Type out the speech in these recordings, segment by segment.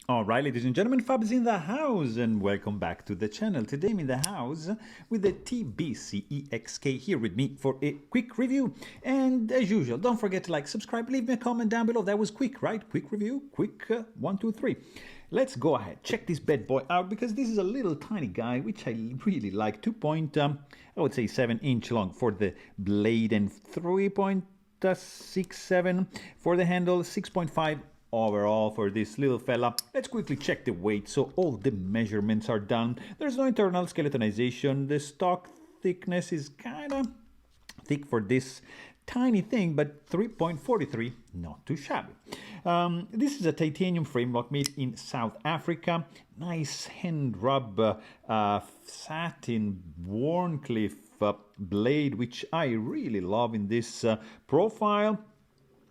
Alright, ladies and gentlemen, Fab's in the house, and welcome back to the channel. Today I'm in the house with the TBC EXK here with me for a quick review. And as usual, don't forget to like, subscribe, leave me a comment down below. That was quick, right? Quick review, quick 1, 2, 3. Let's go ahead, check this bad boy out, because this is a little tiny guy, which I really like. 2.7 inch long for the blade and 3.67 for the handle, 6.5 overall for this little fella. Let's quickly check the weight. So all the measurements are done. There's no internal skeletonization. The stock thickness is kind of thick for this tiny thing, but 3.43, not too shabby. This is a titanium frame lock made in South Africa. Nice hand rub satin Warncliffe blade, which I really love in this profile.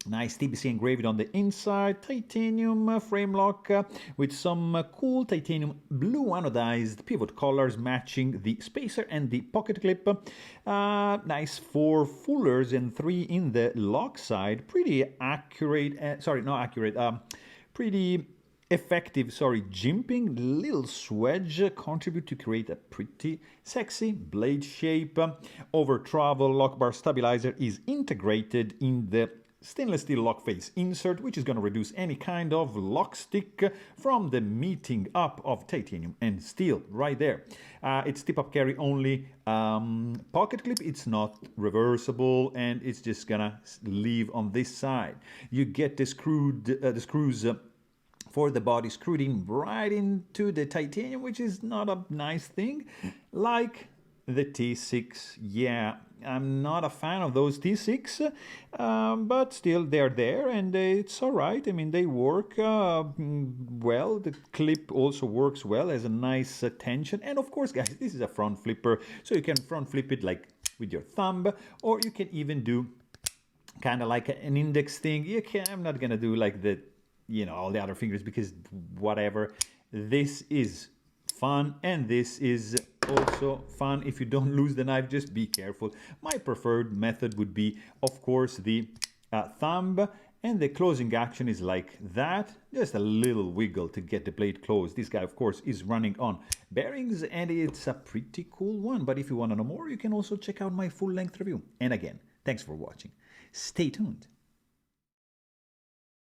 Nice TBC engraved on the inside, titanium frame lock with some cool titanium blue anodized pivot collars matching the spacer and the pocket clip. Nice 4 fullers and 3 in the lock side. Pretty accurate, pretty effective, jimping. Little swedge contribute to create a pretty sexy blade shape. Over travel lock bar stabilizer is integrated in the stainless steel lock face insert, which is going to reduce any kind of lock stick from the meeting up of titanium and steel right there. It's tip-up carry only pocket clip. It's not reversible, and it's just gonna leave on this side. You get the screws for the body screwed in right into the titanium, which is not a nice thing, like the T6. Yeah, I'm not a fan of those T6, but still they're there, and it's all right. I mean, they work well. The clip also works well, as a nice tension. And of course, guys, this is a front flipper, so you can front flip it like with your thumb, or you can even do kind of like an index thing. I'm not gonna do like the, all the other fingers, because whatever. This is fun, and this is also fun. If you don't lose the knife, just be careful. My preferred method would be, of course, the thumb, and the closing action is like that. Just a little wiggle to get the blade closed. This guy, of course, is running on bearings, and it's a pretty cool one. But if you want to know more, you can also check out my full-length review. And again, thanks for watching. Stay tuned.